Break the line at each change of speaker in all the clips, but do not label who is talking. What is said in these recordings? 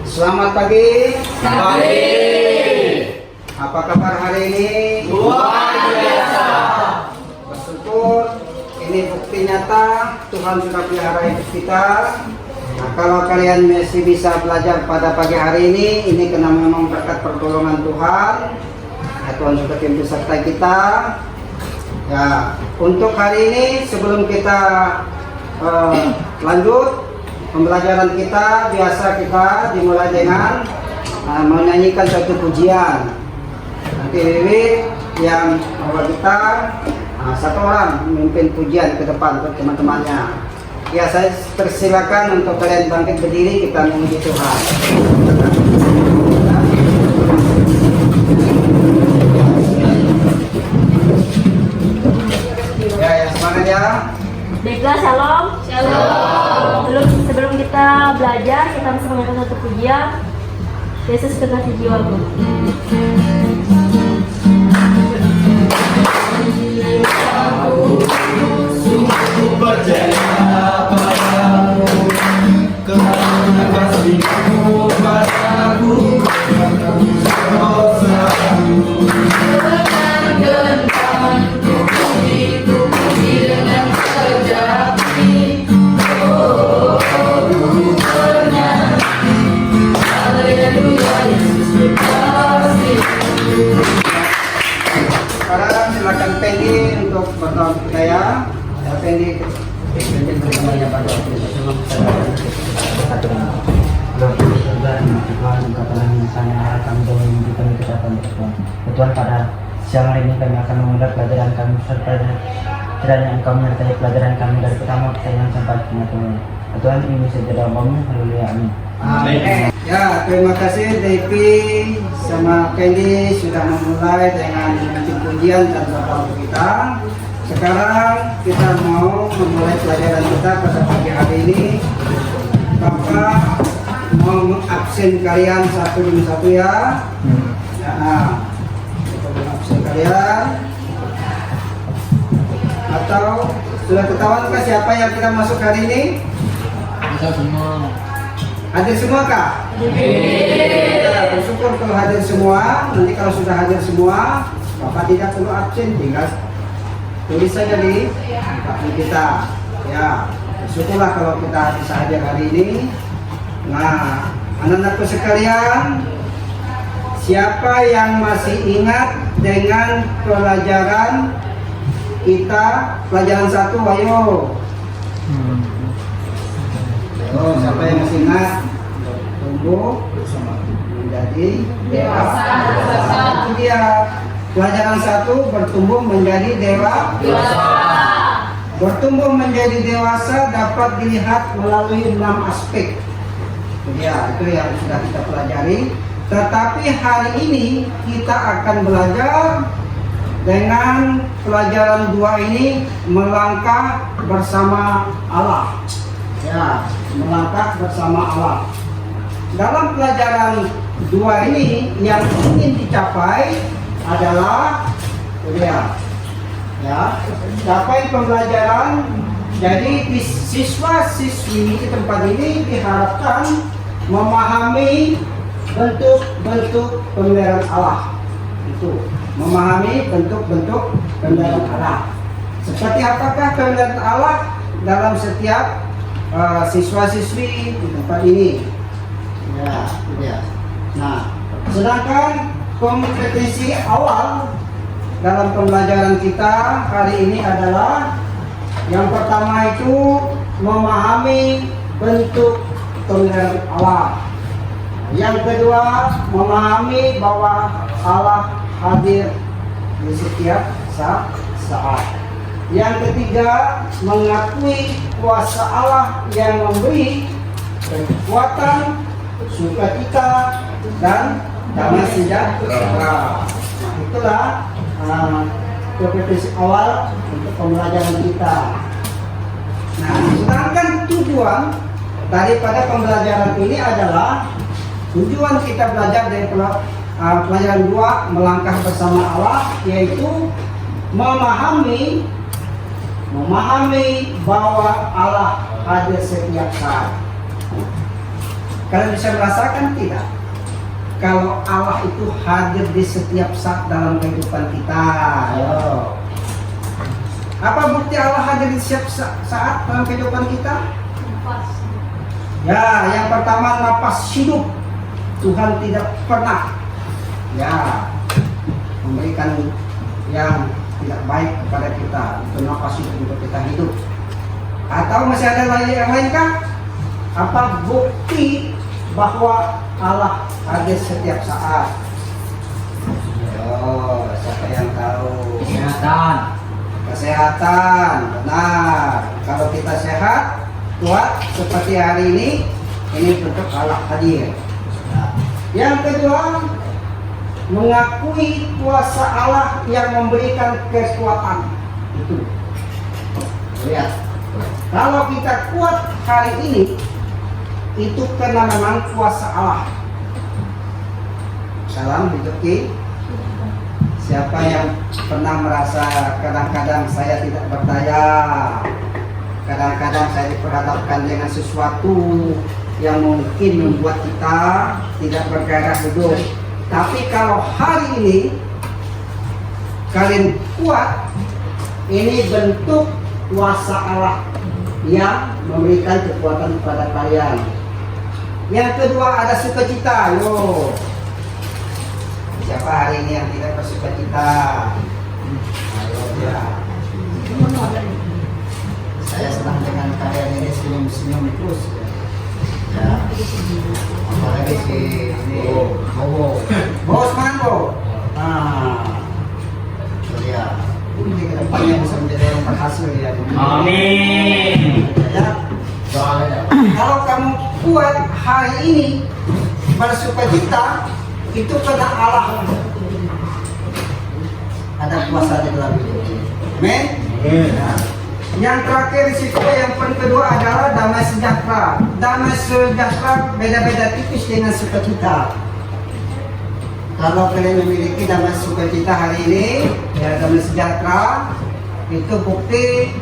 Selamat pagi.
Pagi.
Apa kabar hari ini?
Luar biasa.
Bersyukur, ini bukti nyata Tuhan sudah pelihara hidup kita. Nah, kalau kalian masih bisa belajar pada pagi hari ini karena memang berkat pertolongan Tuhan. Ya, Tuhan sudah pimpin serta kita. Ya, untuk hari ini sebelum kita lanjut pembelajaran kita, biasa kita dimulai dengan menyanyikan satu pujian. Nanti Wiwi yang bawa gitar, satu orang memimpin pujian ke depan untuk teman-temannya. Ya, saya persilakan untuk kalian bangkit berdiri, kita memuji Tuhan. Ya, yang semangat ya.
Baiklah, shalom.
Shalom.
Sebelum kita belajar, kita mesti mengenalkan satu pujian. Yesus kekasih jiwaku.
Sungguh percaya padamu, karena kasih-Mu padaku, dosaku. Dengan itu puji dengan sejati. Oh, bernyanyi. Haleluya, Yesus kekasih.
Sekarang silakan Pendi untuk berdoa kita ya. Pendi berdoanya pada waktu itu semua
Tuhan, pada siang hari ini kami akan memulai pelajaran kami serta kiranya Engkau menyertai pelajaran kami dari pertama pertanyaan sampai penyatuan. Tuhan, ini saja doa-Mu. Haleluya, amin.
Amin. Ya, terima kasih Devi sama Pendi sudah memulai dengan memimpin pujian dan doa kita. Sekarang kita mau memulai pelajaran kita pada pagi hari ini. Bapak mau mengabsen kalian satu demi satu ya. Ya, kita mengabsen kalian. Atau sudah ketahuan kah siapa yang kita masuk hari ini?
Kita semua.
Hadir semua kah? Ya, bersyukur kalau hadir semua. Nanti kalau sudah hadir semua, Bapak tidak perlu absen, tinggal tulis saja di buku kita. Ya, bersyukurlah kalau kita bisa hadir hari ini. Nah, anak-anakku sekalian, siapa yang masih ingat dengan pelajaran kita, pelajaran 1, ayo. Oh, siapa yang masih ingat? Tumbuh menjadi dewasa. Itu dia. Pelajaran 1, bertumbuh menjadi dewasa. Bertumbuh menjadi dewasa dapat dilihat melalui 6 aspek. Ya, itu yang sudah kita pelajari. Tetapi hari ini kita akan belajar dengan pelajaran 2 ini, melangkah bersama Allah. Ya, melangkah bersama Allah. Dalam pelajaran 2 ini yang ingin dicapai adalah capai pembelajaran. Jadi siswa-siswi di tempat ini diharapkan memahami bentuk-bentuk pemeliharaan Allah. Itu memahami bentuk-bentuk pemeliharaan Allah. Seperti apakah pemeliharaan Allah dalam setiap siswa-siswi di tempat ini. Ya. Nah, sedangkan kompetensi awal dalam pembelajaran kita hari ini adalah yang pertama itu memahami bentuk pemeliharaan Allah. Yang kedua, memahami bahwa Allah hadir di setiap saat. Yang ketiga, mengakui kuasa Allah yang memberi kekuatan, sukacita, dan damai sejahtera. Itulah kompetensi awal untuk pembelajaran kita. Nah, sedangkan tujuan daripada pembelajaran ini adalah tujuan kita belajar dari pelajaran 2, melangkah bersama Allah, yaitu memahami bahwa Allah hadir setiap saat. Kalian bisa merasakan tidak? Kalau Allah itu hadir di setiap saat dalam kehidupan kita. Ayo. Apa bukti Allah hadir di setiap saat dalam kehidupan kita? Ya, yang pertama napas hidup. Tuhan tidak pernah memberikan yang tidak baik kepada kita. Itu napas hidup untuk kita hidup. Atau masih ada yang lain kah? Apa bukti bahwa Allah hadir setiap saat? Oh, siapa yang tahu? Kesehatan, benar. Kalau kita sehat, kuat seperti hari ini bentuk Allah hadir. Yang kedua, mengakui kuasa Allah yang memberikan kekuatan. Itu. Lihat, kalau kita kuat hari ini, itu karena memang kuasa Allah. Salam rezeki. Siapa yang pernah merasa kadang-kadang saya tidak berdaya, kadang-kadang saya diperhadapkan dengan sesuatu yang mungkin membuat kita tidak bergairah hidup. Tapi kalau hari ini kalian kuat, ini bentuk kuasa Allah yang memberikan kekuatan kepada kalian. Yang kedua ada sukacita. Yo, siapa hari ini yang tidak bersukacita? Ayo ya. Saya senang dengan kalian ini senyum-senyum terus. Ya. Apalagi si Bowo. Bowo semangat Bowo. Ya. Ini ke depannya bisa menjadi orang berhasil ya.
Amin.
Ya. Kalau kamu kuat hari ini bersukacita, itu karena Allah ada kuasa di dalam hidup. Amin. Ya. Yang terakhir risiko yang kedua adalah damai sejahtera. Damai sejahtera beda-beda tipis dengan sukacita. Kalau kalian memiliki damai sukacita hari ini, ya damai sejahtera, itu bukti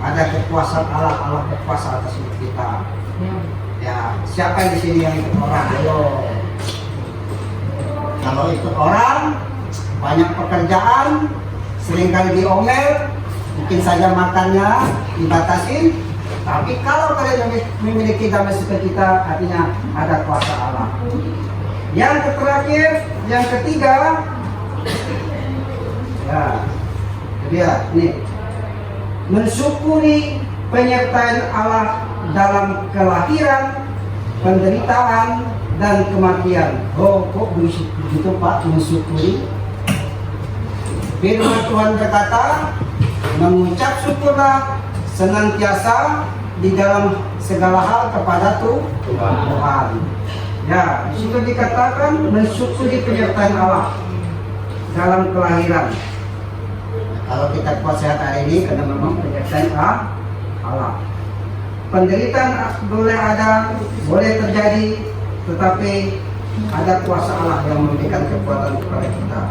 ada kekuasaan Allah berkuasa atas hidup kita. Ya, siapa di sini yang ikut orang? Ayo. Kalau ikut orang, banyak pekerjaan, seringkali diomel, mungkin saja makannya dibatasin. Tapi kalau kalian memiliki damai sukacita, artinya ada kuasa Allah. Yang terakhir, yang ketiga, ya, lihat nih, mensyukuri penyertaan Allah dalam kelahiran, penderitaan, dan kematian. Oh, kok begitu Pak, mensyukuri? Firman Tuhan berkata, mengucap syukurlah senantiasa di dalam segala hal kepada Tuhan. Ya, di situ dikatakan mensyukuri penyertaan Allah dalam kelahiran. Kalau kita kuat sehat hari ini karena memang penyertaan Allah. Penderitaan boleh ada, boleh terjadi, tetapi ada kuasa Allah yang memberikan kekuatan kepada kita.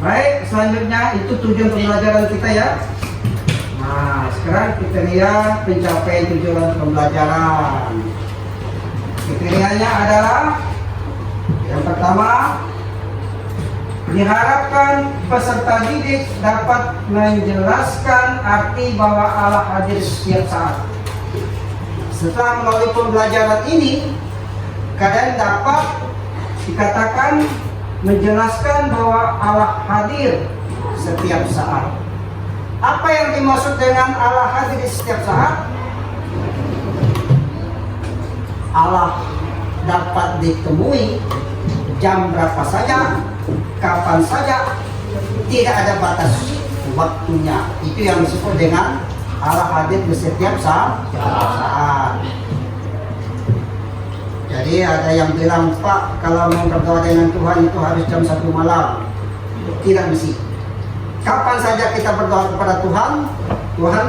Baik, selanjutnya itu tujuan pembelajaran kita ya. Nah, sekarang kita lihat pencapaian tujuan pembelajaran. Kriterianya adalah yang pertama, diharapkan peserta didik dapat menjelaskan arti bahwa Allah hadir setiap saat. Setelah melalui pembelajaran ini, kalian dapat dikatakan menjelaskan bahwa Allah hadir setiap saat. Apa yang dimaksud dengan Allah hadir di setiap saat? Allah dapat ditemui jam berapa saja, kapan saja, tidak ada batas waktunya. Itu yang disebut dengan Allah hadir di setiap saat. Jadi ada yang bilang, Pak, kalau mau berdoa dengan Tuhan itu harus jam 1 malam. Tidak mesti. Kapan saja kita berdoa kepada Tuhan, Tuhan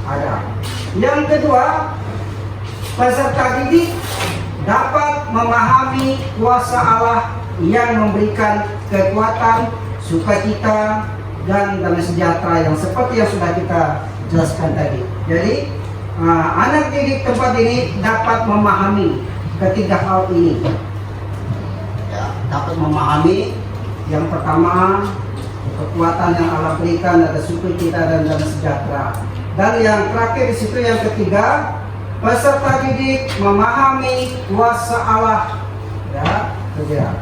ada. Yang kedua, peserta didik dapat memahami kuasa Allah yang memberikan kekuatan, sukacita, dan damai sejahtera yang seperti yang sudah kita jelaskan tadi. Jadi anak didik tempat ini dapat memahami ketiga hal ini. Ya, dapat memahami yang pertama, kekuatan yang Allah berikan atas sukacita dan damai sejahtera. Dan yang terakhir di situ yang ketiga, peserta didik memahami kuasa Allah. Ya, kerja.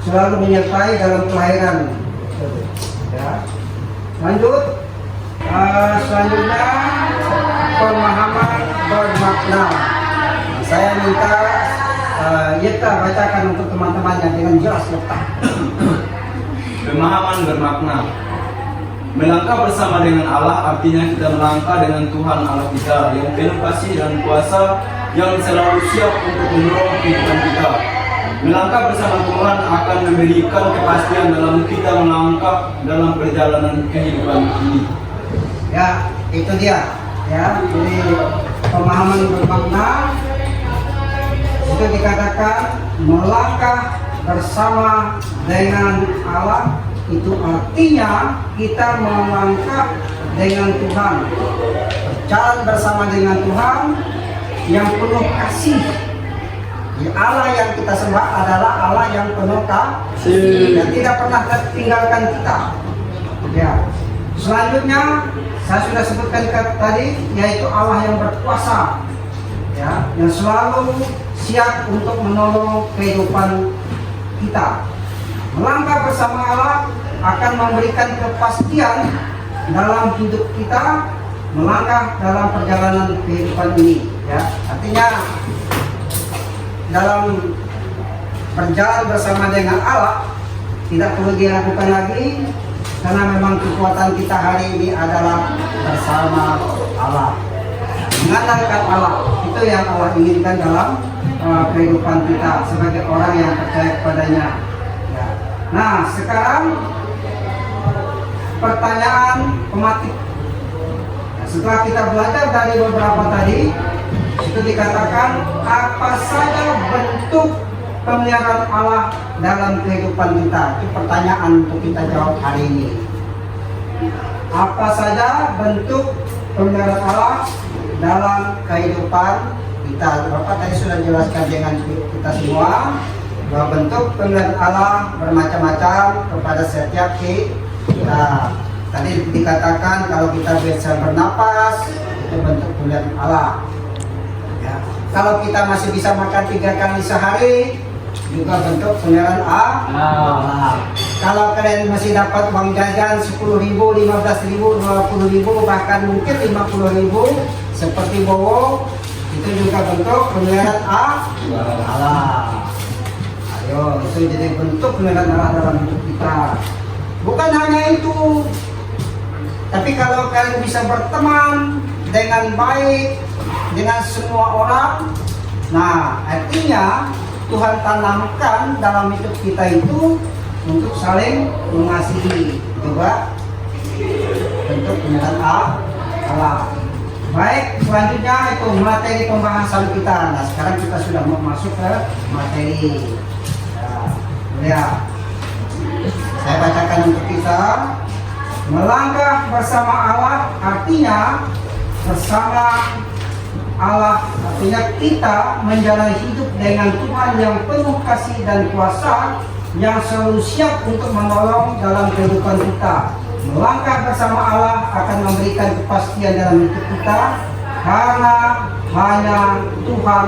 Selalu menyertai dalam kelahiran. Ya. Lanjut. Selanjutnya pemahaman bermakna. Saya minta Yeta bacakan untuk teman-teman yang dengan jelas letak.
Pemahaman bermakna. Melangkah bersama dengan Allah artinya kita melangkah dengan Tuhan Allah kita yang penuh kasih dan kuasa, yang selalu siap untuk menolong kehidupan kita. Melangkah bersama Tuhan akan memberikan kepastian dalam kita melangkah dalam perjalanan kehidupan ini.
Ya, itu dia. Ya, jadi pemahaman bermakna itu dikatakan melangkah bersama dengan Allah, itu artinya kita melangkah dengan Tuhan, berjalan bersama dengan Tuhan yang penuh kasih. Allah yang kita sembah adalah Allah yang penuh kasih dan tidak pernah tinggalkan kita. Ya. Selanjutnya saya sudah sebutkan tadi, yaitu Allah yang berkuasa, ya, yang selalu siap untuk menolong kehidupan kita. Melangkah bersama Allah akan memberikan kepastian dalam hidup kita, melangkah dalam perjalanan kehidupan ini. Ya, artinya dalam berjalan bersama dengan Allah tidak perlu dilakukan lagi, karena memang kekuatan kita hari ini adalah bersama Allah, mengandalkan Allah. Itu yang Allah inginkan dalam kehidupan kita sebagai orang yang percaya kepadanya. Ya. Nah, sekarang pertanyaan pematik. Nah, setelah kita belajar dari beberapa tadi, itu dikatakan apa saja bentuk pemeliharaan Allah dalam kehidupan kita. Itu pertanyaan untuk kita jawab hari ini. Apa saja bentuk pemeliharaan Allah dalam kehidupan kita. Bapak tadi sudah jelaskan dengan kita semua bahwa bentuk pemeliharaan Allah bermacam-macam kepada setiap kita. Tadi dikatakan kalau kita bisa bernapas, itu bentuk pemeliharaan Allah. Ya. Kalau kita masih bisa makan 3 kali sehari, juga bentuk pemeliharaan Allah. Kalau kalian masih dapat uang jajan 10.000, 15.000, 20.000, bahkan mungkin 50.000 seperti Bowo, itu juga bentuk pemeliharaan Allah. Ayo, itu jadi bentuk pemeliharaan Allah dalam hidup kita. Bukan hanya itu, tapi kalau kalian bisa berteman dengan baik dengan semua orang, nah artinya Tuhan tanamkan dalam hidup kita itu untuk saling mengasihi, juga bentuk pemeliharaan Allah. Baik, selanjutnya itu materi pembahasan kita. Nah, sekarang kita sudah mau masuk ke materi. Ya, saya bacakan untuk kita. Melangkah bersama Allah artinya bersama Allah, artinya kita menjalani hidup dengan Tuhan yang penuh kasih dan kuasa, yang selalu siap untuk menolong dalam kehidupan kita. Melangkah bersama Allah akan memberikan kepastian dalam hidup kita, karena hanya Tuhan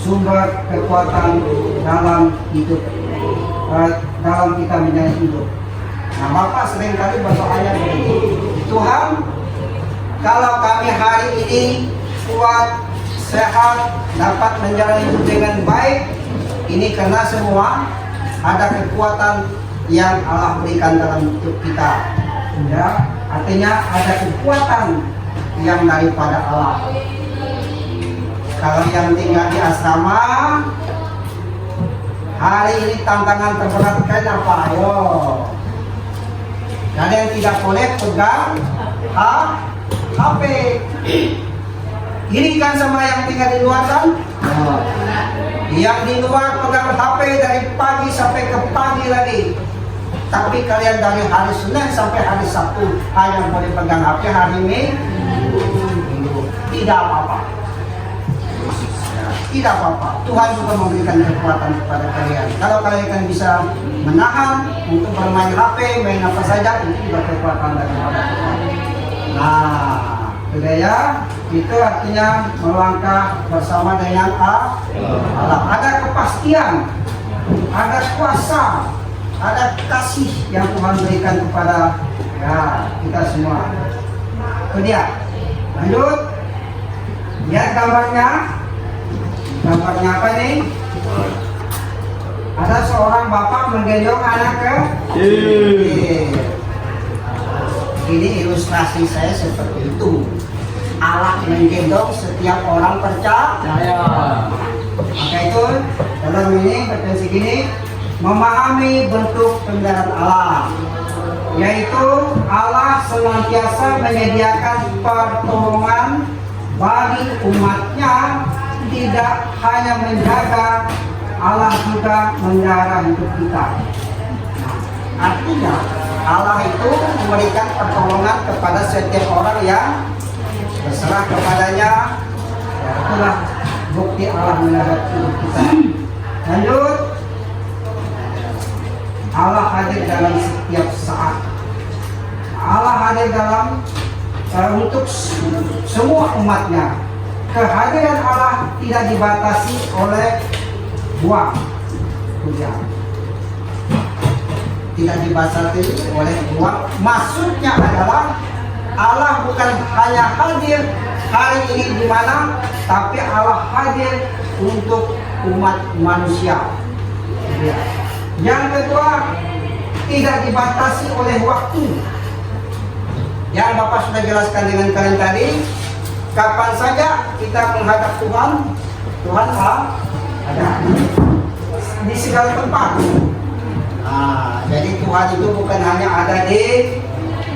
sumber kekuatan dalam hidup, dalam kita menjalani hidup. Nah, Bapak sering kali berdoanya begini, Tuhan, kalau kami hari ini kuat, sehat, dapat menjalani hidup dengan baik, ini karena semua ada kekuatan yang Allah berikan dalam hidup kita. Ya, artinya ada kekuatan yang daripada Allah. Kalau yang tinggal di asrama, hari ini tantangan terberat kalian apa? Ayo, kalian tidak boleh pegang HP. Ini kan sama yang tinggal di luar kan? Yang di luar pegang HP dari pagi sampai ke pagi lagi. Tapi kalian dari hari Senin sampai hari Sabtu hanya boleh pegang HP hari Minggu. tidak apa-apa. Ya, tidak apa-apa. Tuhan juga memberikan kekuatan kepada kalian. Kalau kalian bisa menahan untuk bermain HP, main apa saja, itu juga kekuatan daripada Tuhan. Nah, sudah ya, itu artinya melangkah bersama dengan Allah. Ada kepastian, ada kuasa, ada kasih yang Tuhan berikan kepada ya, kita semua. Itu dia. Lanjut. Lihat gambarnya. Gambarnya apa nih? Ada seorang bapak menggendong anak Ini ilustrasi saya seperti itu. Allah menggendong setiap orang percaya. Maka itu dalam ini bertensi gini, memahami bentuk pemeliharaan Allah, yaitu Allah senantiasa menyediakan pertolongan bagi umatnya, tidak hanya menjaga, Allah juga memelihara hidup kita. Artinya Allah itu memberikan pertolongan kepada setiap orang yang berserah kepadanya. Ya, itulah bukti Allah memelihara hidup kita. Lanjut. Allah hadir dalam setiap saat. Allah hadir dalam untuk semua umatnya. Kehadiran Allah tidak dibatasi oleh uang. Tidak dibatasi oleh uang. Maksudnya adalah Allah bukan hanya hadir hari ini di mana, tapi Allah hadir untuk umat manusia. Yang kedua, tidak dibatasi oleh waktu. Yang Bapak sudah jelaskan dengan kalian tadi, kapan saja kita menghadap Tuhan, Tuhan ada di segala tempat. Nah, jadi Tuhan itu bukan hanya ada di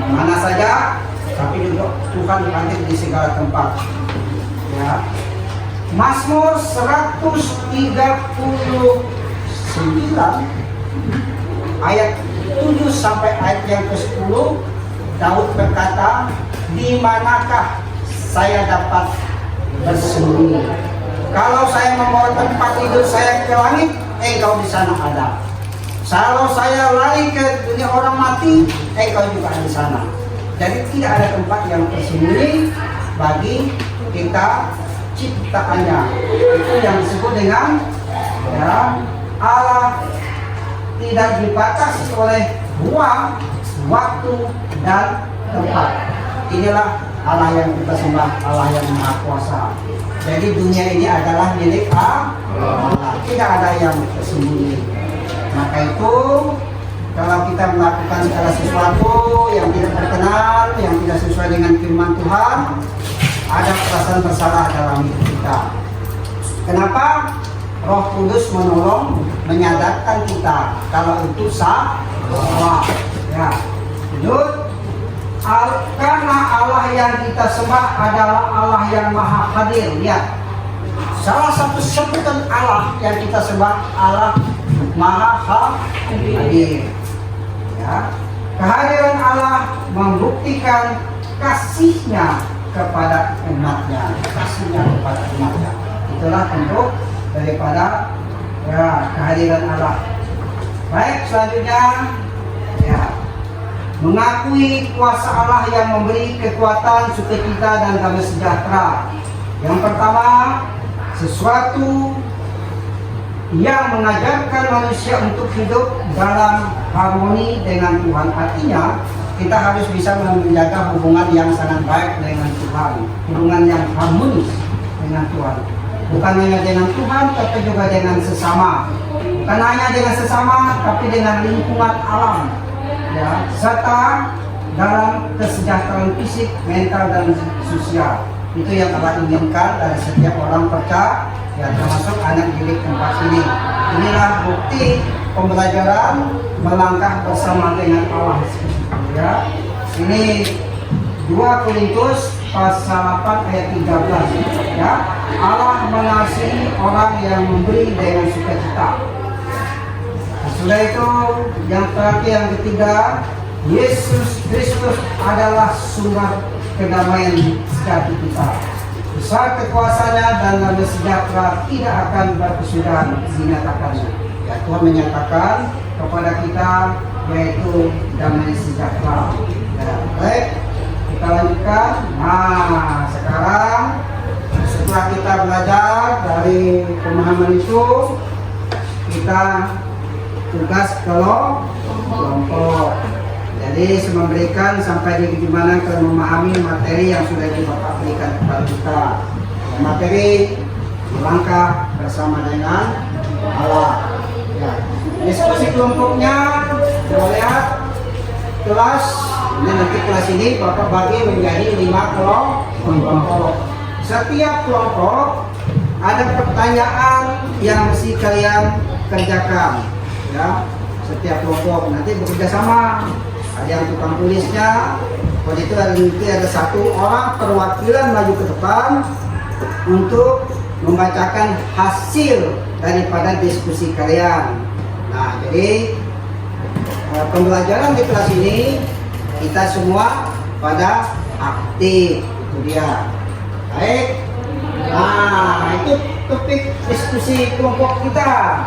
mana saja, tapi juga Tuhan hadir di segala tempat. Ya. Mazmur 139 ayat 7 sampai ayat yang ke-10, Daud berkata, di manakah saya dapat bersembunyi? Kalau saya membawa tempat tidur saya ke langit, engkau di sana ada. Kalau saya lari ke dunia orang mati, engkau juga ada di sana. Jadi tidak ada tempat yang tersembunyi bagi kita ciptaannya. Itu yang disebut dengan ya, Allah tidak dibatasi oleh ruang, waktu, dan tempat. Inilah Allah yang kita sembah, Allah yang Maha Kuasa. Jadi dunia ini adalah milik Allah, tidak ada yang tersembunyi. Maka itu kalau kita melakukan segala sesuatu yang tidak berkenan, yang tidak sesuai dengan firman Tuhan, ada perasaan bersalah dalam hidup kita. Kenapa? Roh Kudus menolong, menyadarkan kita kalau itu salah. Ya, lanjut. Karena Allah yang kita sembah adalah Allah yang Maha Hadir. Lihat, salah satu sebutan Allah yang kita sembah Allah Maha Hadir. Ya, kehadiran Allah membuktikan kasihnya kepada umatnya, kasihnya kepada umatnya. Itulah bentuk daripada ya, kehadiran Allah. Baik, selanjutnya ya, mengakui kuasa Allah yang memberi kekuatan, sukacita, dan damai sejahtera. Yang pertama, sesuatu yang mengajarkan manusia untuk hidup dalam harmoni dengan Tuhan. Artinya, kita harus bisa menjaga hubungan yang sangat baik dengan Tuhan, hubungan yang harmonis dengan Tuhan. Bukan hanya dengan Tuhan, tapi juga dengan sesama. Bukan hanya dengan sesama, tapi dengan lingkungan alam. Ya, serta dalam kesejahteraan fisik, mental, dan sosial. Itu yang Allah inginkan dari setiap orang percaya, ya, termasuk anak didik tempat ini. Inilah bukti pembelajaran melangkah bersama dengan Allah. Ya, ini 2 Korintus pasal 8 ayat 13. Ya, Allah mengasihi orang yang memberi dengan sukacita. Sudah itu yang terakhir, yang ketiga, Yesus Kristus adalah sumber kedamaian sejati kita. besar kekuasaannya dan damai sejahtera tidak akan berkesudahan dinyatakannya. Ya, Tuhan menyatakan kepada kita yaitu damai sejahtera. Ya, baik, kita lanjutkan. Nah, sekarang setelah kita belajar dari pemahaman itu, kita tugas kelompok. Jadi memberikan sampai di gimana ke memahami materi yang sudah Bapak berikan kepada kita. Materi melangkah bersama dengan Allah. Ya. Diskusi kelompoknya, kita lihat kelas. Ini nanti kelas ini Bapak bagi menjadi 5 kelompok. Setiap kelompok ada pertanyaan yang mesti kalian kerjakan. Ya, setiap kelompok nanti bekerja sama. Ada yang tukang tulisnya. Kalau itu nanti ada 1 orang perwakilan maju ke depan untuk membacakan hasil daripada diskusi kalian. Nah, jadi pembelajaran di kelas ini kita semua pada aktif, itu dia. Baik. Nah, itu topik diskusi kelompok kita.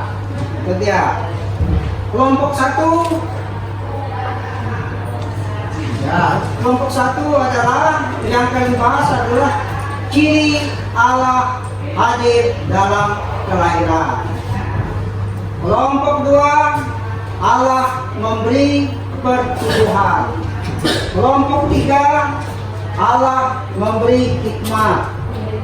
Itu dia. Kelompok 1. Ya, kelompok 1 adalah yang kalian bahas adalah ciri Allah hadir dalam kelahiran. Kelompok 2, Allah memberi pertumbuhan. Kelompok 3, Allah memberi hikmat.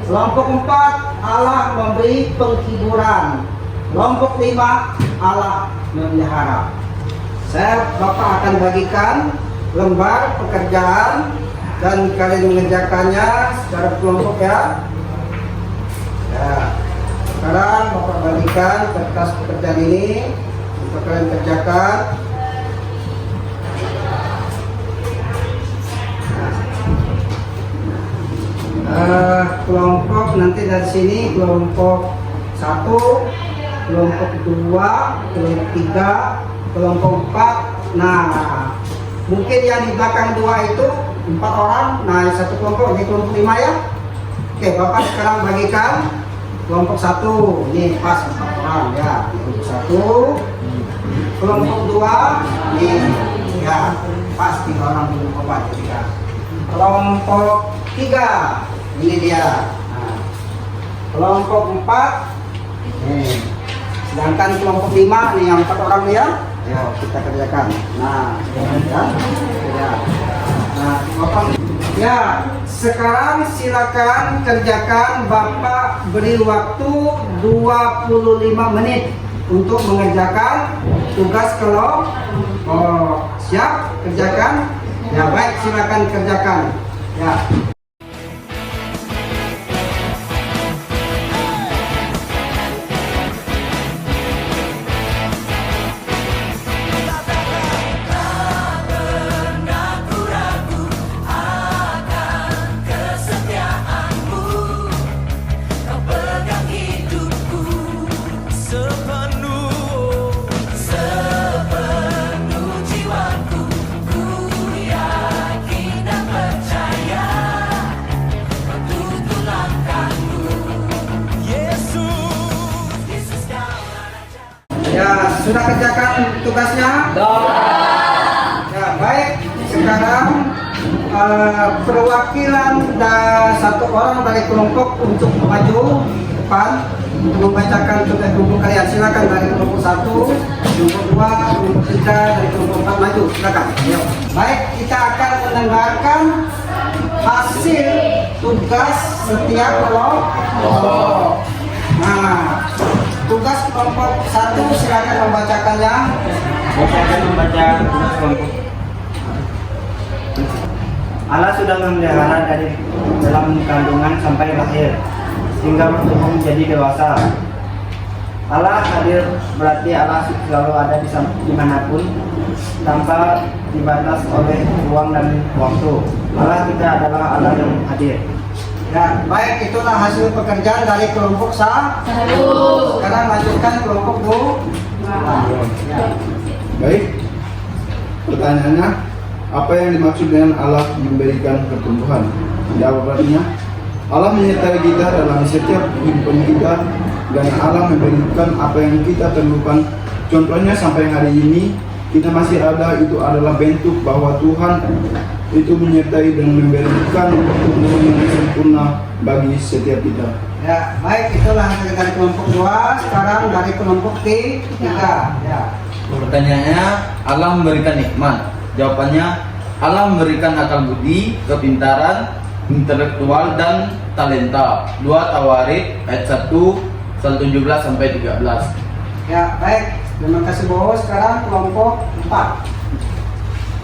Kelompok 4, Allah memberi penghiburan. Kelompok 5, Allah memelihara. Bapak akan bagikan lembar pekerjaan dan kalian mengerjakannya secara kelompok ya. Ya. Sekarang Bapak bagikan kertas pekerjaan ini untuk kalian kerjakan. Kelompok nanti dari sini kelompok 1, kelompok 2, kelompok 3, kelompok 4. Nah, mungkin yang di belakang 2 itu 4 orang. Nah, 1 kelompok, ini kelompok 5 ya. Oke, Bapak sekarang bagikan kelompok 1. Ini pas 4 orang ya. Kelompok 1. Kelompok 2 ini ya pas 3 orang kelompok 4. Kelompok 3 ini dia. Nah, kelompok 4 nih. Sedangkan kelompok 5 nih yang 4 orang dia. Ya, kita kerjakan. Nah, ya. Nah, Bapak ya, sekarang silakan kerjakan. Bapak beri waktu 25 menit untuk mengerjakan tugas kelompok. Siap? Kerjakan? Ya, baik, silakan kerjakan. Ya. Ya, sudah kerjakan tugasnya? Ya, baik. Sekarang perwakilan 1 orang dari kelompok untuk maju depan untuk membacakan tugas kelompok kalian. Silakan dari kelompok 1, kelompok 2, kelompok 3, dari kelompok 4 maju. Silakan. Ayo. Baik, kita akan mendengarkan hasil tugas setiap kelompok. Nah, tugas kelompok 1 silakan membacakannya.
Saya akan membaca tugas kelompok. Allah sudah memelihara dari dalam kandungan sampai lahir hingga bertumbuh menjadi dewasa. Allah hadir berarti Allah selalu ada dimanapun tanpa dibatas oleh ruang dan waktu. Allah kita adalah Allah yang hadir.
Ya, baik, itulah hasil pekerjaan dari kelompok 1. Sekarang lanjutkan kelompok 2. Ya.
Baik, pertanyaannya, apa yang dimaksud dengan Allah memberikan pertumbuhan? Jawab artinya? Allah menyertai kita dalam setiap kehidupan kita dan Allah memberikan apa yang kita perlukan. Contohnya sampai hari ini kita masih ada, itu adalah bentuk bahwa Tuhan itu menyertai dan memberikan untuk yang sempurna bagi setiap kita.
Ya, baik, itulah dari kelompok 2. Sekarang dari kelompok 3. Ya.
Pertanyaannya, Allah memberikan nikmat. Jawabannya, Allah memberikan akal budi, kepintaran, intelektual, dan talenta. 2 Tawarik ayat 1:17 sampai 13.
Ya, baik. Terima kasih Bo. Sekarang kelompok 4.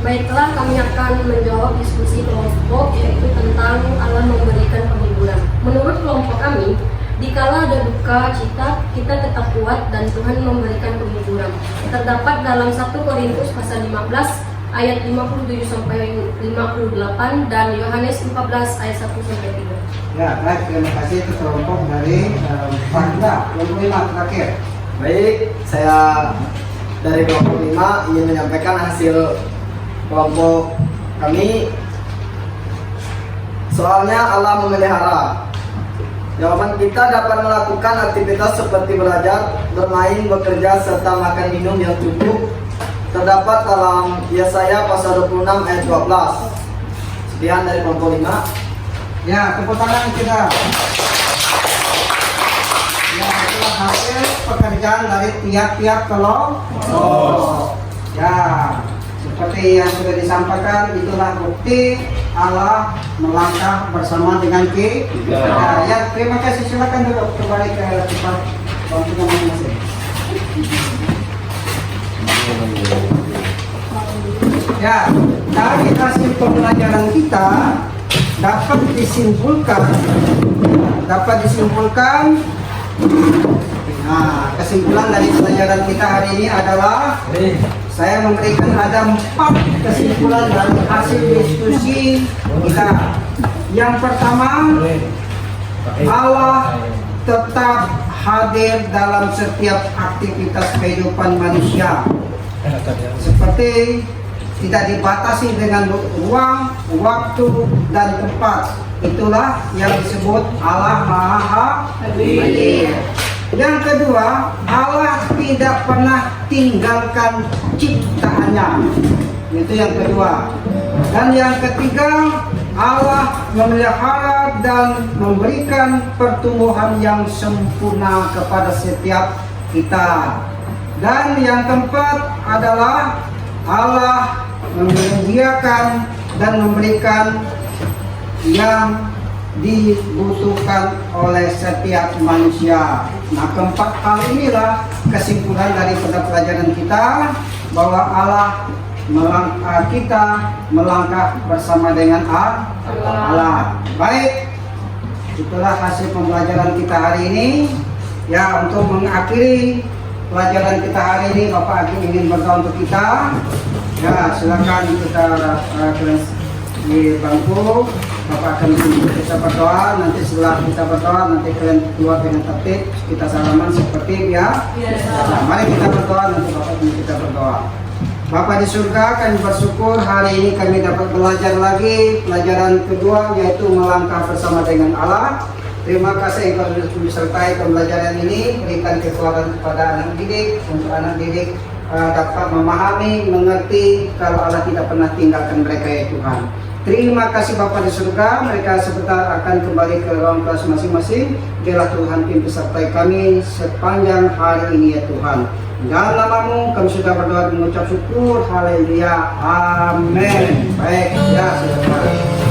Baiklah, kami akan menjawab diskusi kelompok yaitu tentang Allah memberikan penghiburan. Menurut kelompok kami, dikala ada duka cita, kita tetap kuat dan Tuhan memberikan penghiburan. Terdapat dalam 1 Korintus pasal 15 ayat 57 sampai 58 dan Yohanes 14 ayat 1 sampai 3.
Ya, baik. Terima kasih itu kelompok dari 4. Kelompok 5 terakhir.
Baik, saya dari kelompok 5 ingin menyampaikan hasil kelompok kami. Soalnya Allah memelihara. Jawaban kita dapat melakukan aktivitas seperti belajar, bermain, bekerja, serta makan minum yang cukup. Terdapat dalam Yesaya pasal 26 ayat 12. Sekian dari kelompok 5.
Ya, tepuk tangan kita. Ya, itulah hasil pekerjaan dari tiap-tiap kelompok. Ya, seperti yang sudah disampaikan, itulah bukti Allah melangkah bersama dengan kita. Ya, terima kasih. Silakan duduk kembali ke tempat kelompok masing-masing. Ya, dari hasil pembelajaran kita dapat disimpulkan. Nah, kesimpulan dari pelajaran kita hari ini adalah saya memberikan ada 4 kesimpulan dari hasil diskusi kita. Yang pertama, Allah tetap hadir dalam setiap aktivitas kehidupan manusia, seperti tidak dibatasi dengan ruang, waktu, dan tempat. Itulah yang disebut Allah Maha Hadir. Yang kedua, Allah tidak pernah tinggalkan ciptaannya. Itu yang kedua. Dan yang ketiga, Allah memelihara dan memberikan pertumbuhan yang sempurna kepada setiap kita. Dan yang keempat adalah Allah menyediakan dan memberikan yang dibutuhkan oleh setiap manusia. Nah, keempat hal inilah kesimpulan dari pelajaran kita, bahwa Allah kita melangkah bersama dengan Allah. Baik, itulah hasil pembelajaran kita hari ini. Ya, untuk mengakhiri pelajaran kita hari ini, Bapak Hakim ingin berdoa untuk kita. Ya, silakan kita di bangku. Bapak akan kita berdoa. Nanti setelah kita berdoa, nanti kalian keluar dengan tertib, kita salaman seperti biasa. Nah, mari kita berdoa, nanti Bapak kita berdoa. Bapak di surga, kami bersyukur hari ini kami dapat belajar lagi pelajaran kedua, yaitu melangkah bersama dengan Allah. Terima kasih Engkau sudah menyertai pembelajaran ini. Berikan kekuatan kepada anak didik, untuk anak didik dapat memahami, mengerti kalau Allah tidak pernah tinggalkan mereka, ya Tuhan. Terima kasih Bapak di surga, mereka sebentar akan kembali ke ruang kelas masing-masing. Biarlah Tuhan pimpin sertai kami sepanjang hari ini, ya Tuhan. Dalam nama-Mu kami sudah berdoa dan mengucap syukur. Haleluya. Amin. Baik, ya sudah.